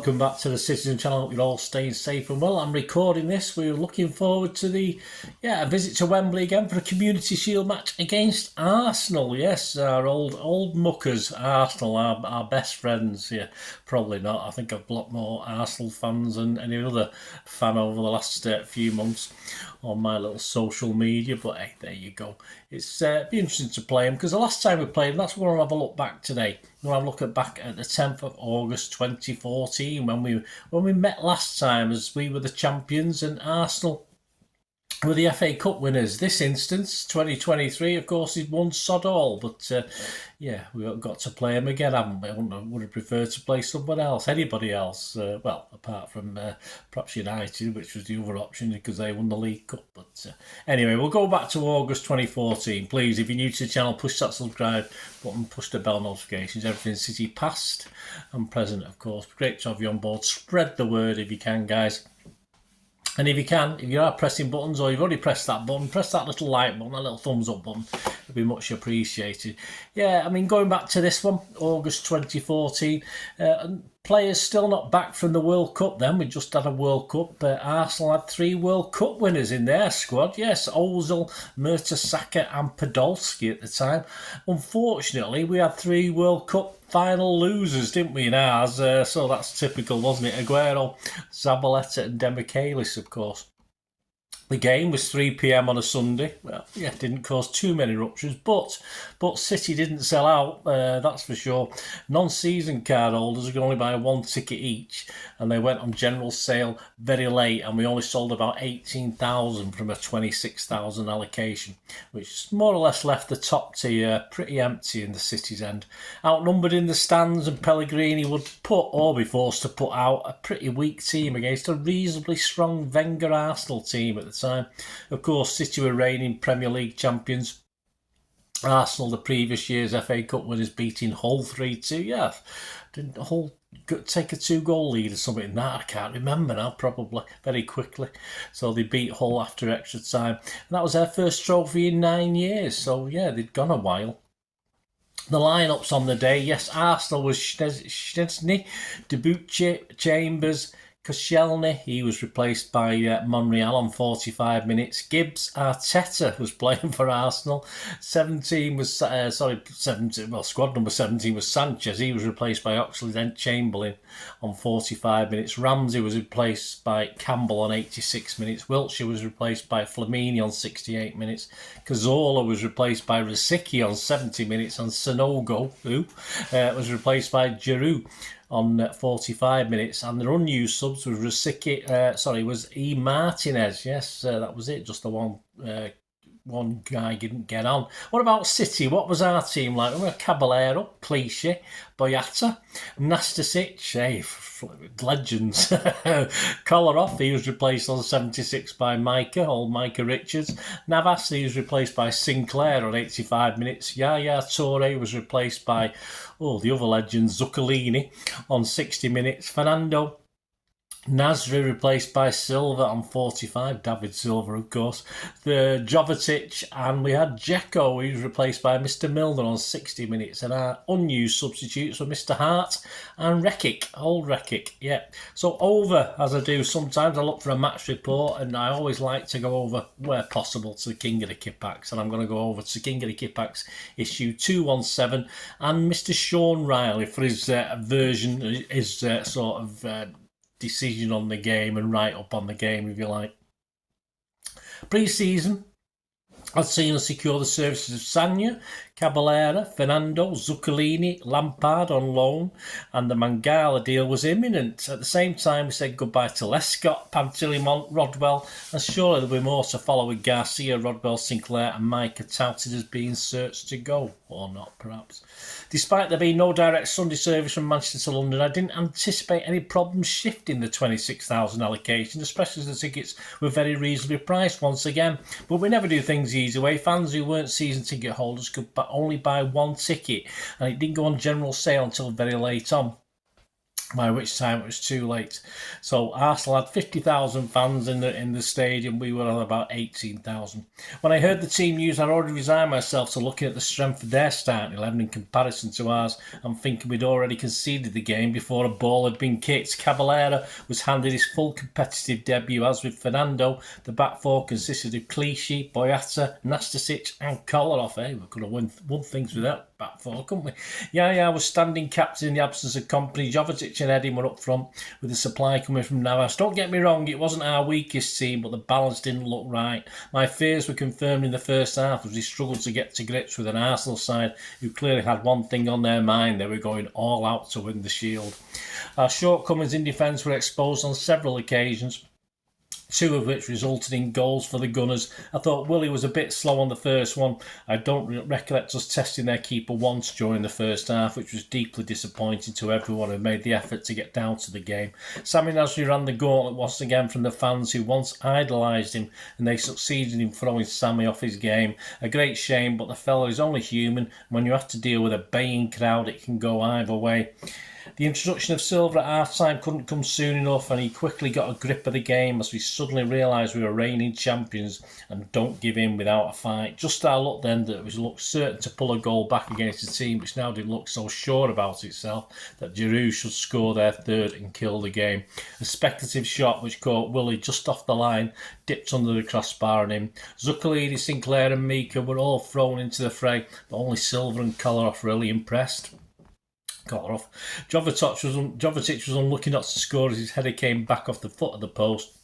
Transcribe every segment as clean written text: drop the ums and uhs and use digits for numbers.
welcome back to the Citizen channel. Hope you're all staying safe and well. I'm recording this. We're looking forward to a visit to Wembley again for a Community Shield match against Arsenal. Yes, our old muckers, Arsenal, our best friends. Yeah, probably not. I think I've blocked more Arsenal fans than any other fan over the last few months on my little social media. But hey, there you go. It's be interesting to play them because the last time we played them, that's what we'll have a look back today. We'll have a look back at the 10th of August 2014 when we met last time as we were the champions and Arsenal were the FA Cup winners. This instance, 2023, of course, is one sod all. But yeah, we've got to play them again, haven't we? I would have preferred to play someone else, anybody else. Well, apart from perhaps United, which was the other option because they won the League Cup. But anyway, we'll go back to August 2014. Please, if you're new to the channel, push that subscribe button, push the bell notifications. Everything City past and present, of course. Great to have you on board. Spread the word if you can, guys. And if you are pressing buttons or you've already pressed that button, press that little like button, that little thumbs up button. It'd be much appreciated. Yeah, I mean, going back to this one, August 2014, players still not back from the World Cup then. We just had a World Cup. Arsenal had 3 World Cup winners in their squad. Yes, Ozil, Mertesacker and Podolski at the time. Unfortunately, we had 3 World Cup final losers, didn't we, in ours? So that's typical, wasn't it? Aguero, Zabaleta and Demichelis, of course. The game was 3 p.m. on a Sunday. Well, yeah, didn't cause too many ruptures, but City didn't sell out, that's for sure. Non-season card holders could only buy 1 ticket each, and they went on general sale very late, and we only sold about 18,000 from a 26,000 allocation, which more or less left the top tier pretty empty in the City's end. Outnumbered in the stands, and Pellegrini would put or be forced to put out a pretty weak team against a reasonably strong Wenger Arsenal team at the time. Of course, City were reigning Premier League champions. Arsenal, the previous year's FA Cup winners, beating Hull 3-2. Yeah, didn't Hull take a 2-goal lead or something in that? I can't remember now, probably very quickly. So they beat Hull after extra time. And that was their first trophy in 9 years. So yeah, they'd gone a while. The lineups on the day, yes, Arsenal was Szczesny, Debuchy, Chambers, Koscielny, he was replaced by Monreal on 45 minutes. Gibbs, Arteta was playing for Arsenal. Squad number 17 was Sanchez. He was replaced by Oxlade-Chamberlain on 45 minutes. Ramsey was replaced by Campbell on 86 minutes. Wilshere was replaced by Flamini on 68 minutes. Cazorla was replaced by Rosicky on 70 minutes. And Sanogo, was replaced by Giroud on 45 minutes, and their unused subs was was E. Martinez. Yes, that was it. Just the one guy didn't get on. What about City? What was our team like? We were Caballero, Clichy, Boyata, Nastasic, legends. Kolarov, he was replaced on 76 by old Micah Richards. Navas, he was replaced by Sinclair on 85 minutes. Yaya Toure was replaced by the other legend, Zuccolini, on 60 minutes. Fernando Nasri replaced by Silva on 45, David Silva, of course. The Jovetic, and we had Dzeko, he was replaced by Mr. Milner on 60 minutes. And our unused substitutes were Mr. Hart and Rekic, old Rekic, yeah. So over, as I do sometimes, I look for a match report, and I always like to go over, where possible, to the King of the Kippax. And I'm going to go over to King of the Kippax issue 217, and Mr. Sean Riley for his version, his decision on the game and write up on the game, if you like. Pre-season, I'd seen us secure the services of Sagna, Caballera, Fernando, Zuccolini, Lampard on loan, and the Mangala deal was imminent. At the same time, we said goodbye to Lescott, Pantilimon, Rodwell, and surely there'll be more to follow with Garcia, Rodwell, Sinclair and Micah touted as being certs to go, or not perhaps. Despite there being no direct Sunday service from Manchester to London, I didn't anticipate any problems shifting the 26,000 allocation, especially as the tickets were very reasonably priced once again. But we never do things the easy way. Fans who weren't season ticket holders could only buy 1 ticket, and it didn't go on general sale until very late on. by which time it was too late. So Arsenal had 50,000 fans in the stadium. We were on about 18,000. When I heard the team news, I'd already resigned myself to looking at the strength of their starting 11 in comparison to ours. I'm thinking we'd already conceded the game before a ball had been kicked. Caballero was handed his full competitive debut, as with Fernando. The back four consisted of Clichy, Boyata, Nastasic and Kolarov. Hey, we could have won things with that back four, couldn't we? Yaya was standing captain in the absence of company. Jovetic and Eddie were up front with the supply coming from Navas. Don't get me wrong, it wasn't our weakest team, but the balance didn't look right. My fears were confirmed in the first half as we struggled to get to grips with an Arsenal side who clearly had one thing on their mind: they were going all out to win the Shield. Our shortcomings in defence were exposed on several occasions, two of which resulted in goals for the Gunners. I thought Willie was a bit slow on the first one. I don't recollect us testing their keeper once during the first half, which was deeply disappointing to everyone who made the effort to get down to the game. Sammy Nasri ran the gauntlet once again from the fans who once idolised him, and they succeeded in throwing Sammy off his game. A great shame, but the fellow is only human. When you have to deal with a baying crowd, it can go either way. The introduction of Silva at half-time couldn't come soon enough, and he quickly got a grip of the game as we suddenly realised we were reigning champions and don't give in without a fight. Just our luck then that we looked certain to pull a goal back against a team which now didn't look so sure about itself that Giroud should score their third and kill the game. A speculative shot which caught Willie just off the line dipped under the crossbar and in. Zuccalini, Sinclair and Mika were all thrown into the fray, but only Silva and Kolarov really impressed. Jovetic was unlucky not to score as his header came back off the foot of the post.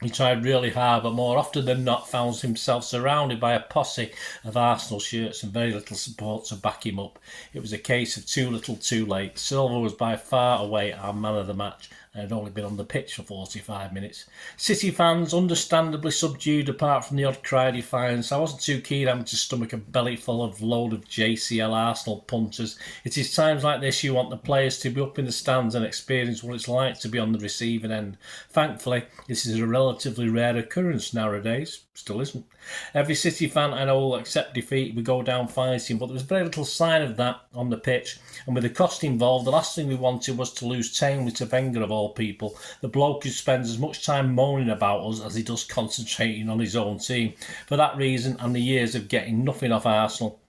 He tried really hard, but more often than not found himself surrounded by a posse of Arsenal shirts and very little support to back him up. It was a case of too little too late. Silva was by far away our man of the match and had only been on the pitch for 45 minutes. City fans, understandably subdued apart from the odd cry of defiance. I wasn't too keen having to stomach a belly full of load of JCL Arsenal punters. It is times like this you want the players to be up in the stands and experience what it's like to be on the receiving end. Thankfully, this is a relatively rare occurrence nowadays. Still isn't. Every City fan I know will accept defeat. We go down fighting, but there was very little sign of that on the pitch. And with the cost involved, the last thing we wanted was to lose tamely to Wenger of all people. The bloke who spends as much time moaning about us as he does concentrating on his own team. For that reason and the years of getting nothing off Arsenal,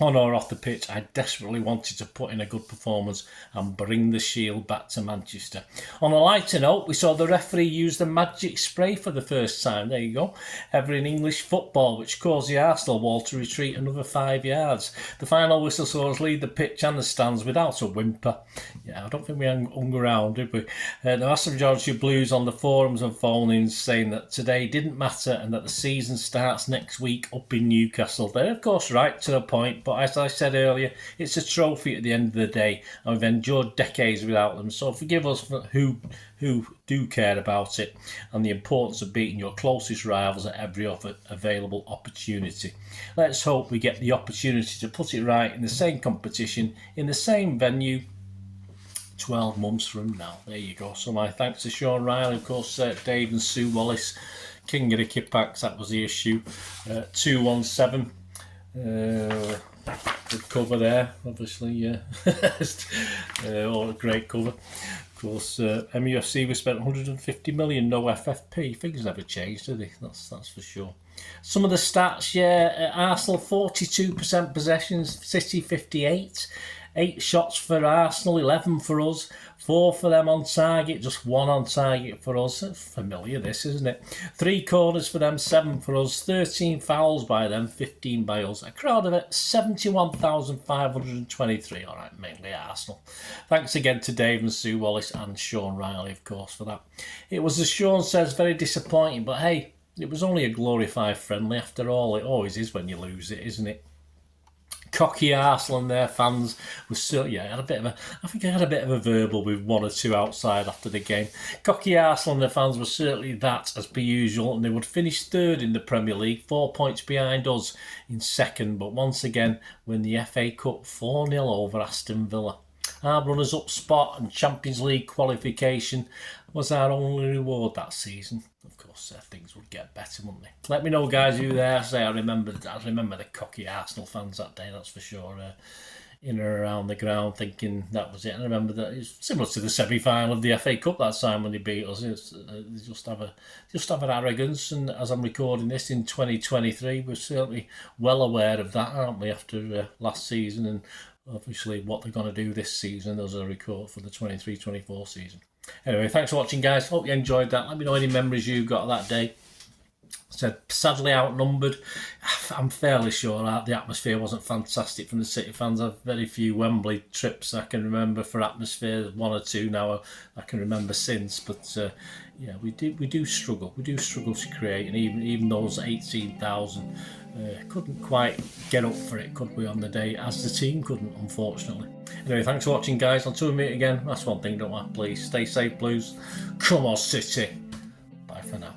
on or off the pitch, I desperately wanted to put in a good performance and bring the Shield back to Manchester. On a lighter note, we saw the referee use the magic spray for the first time. There you go. Ever in English football, which caused the Arsenal wall to retreat another 5 yards. The final whistle saw us leave the pitch and the stands without a whimper. Yeah, I don't think we hung around, did we? The vast majority of Blues on the forums and phone-ins saying that today didn't matter and that the season starts next week up in Newcastle. They're of course right to a point, but as I said earlier, it's a trophy at the end of the day, and we've endured decades without them. So forgive us for who do care about it and the importance of beating your closest rivals at every available opportunity. Let's hope we get the opportunity to put it right in the same competition, in the same venue, 12 months from now. There you go. So my thanks to Sean Riley, of course, Dave and Sue Wallace, King of the Kippax, that was the issue. 217. Good cover there, obviously, yeah. A great cover. Of course, MUFC, we spent 150 million, no FFP. Things never changed, do they? That's for sure. Some of the stats, yeah. Arsenal 42% possessions, City 58. 8 shots for Arsenal, 11 for us. 4 for them on target, just 1 on target for us. It's familiar, this, isn't it? 3 corners for them, 7 for us. 13 fouls by them, 15 by us. A crowd of 71,523. All right, mainly Arsenal. Thanks again to Dave and Sue Wallace and Sean Riley, of course, for that. It was, as Sean says, very disappointing, but hey, it was only a glorified friendly after all. It always is when you lose it, isn't it? Cocky Arsenal and their fans were still, I think I had a bit of a verbal with 1 or 2 outside after the game. Cocky Arsenal and their fans were certainly that, as per usual, and they would finish 3rd in the Premier League, 4 points behind us in 2nd, but once again win the FA Cup 4-0 over Aston Villa. Our runners-up spot and Champions League qualification was our only reward that season. Of course, things would get better, wouldn't they? Let me know, guys, who there. Say I remember the cocky Arsenal fans that day. That's for sure. in and around the ground, thinking that was it. And I remember that it's similar to the semi-final of the FA Cup that time when they beat us. They just have an arrogance. And as I'm recording this in 2023, we're certainly well aware of that, aren't we? After last season and obviously what they're going to do this season. Those are a record for the 23-24 season. Anyway, thanks for watching, guys. Hope you enjoyed that. Let me know any memories you got that day. Said sadly outnumbered. I'm fairly sure the atmosphere wasn't fantastic from the City fans. I've very few Wembley trips I can remember for atmosphere. One or two now I can remember since. But yeah, we do struggle. We do struggle to create, and even those 18,000 couldn't quite get up for it, could we, on the day, as the team couldn't, unfortunately. Anyway, thanks for watching, guys. Until we meet again, that's one thing, don't I? Please stay safe, Blues. Come on, City. Bye for now.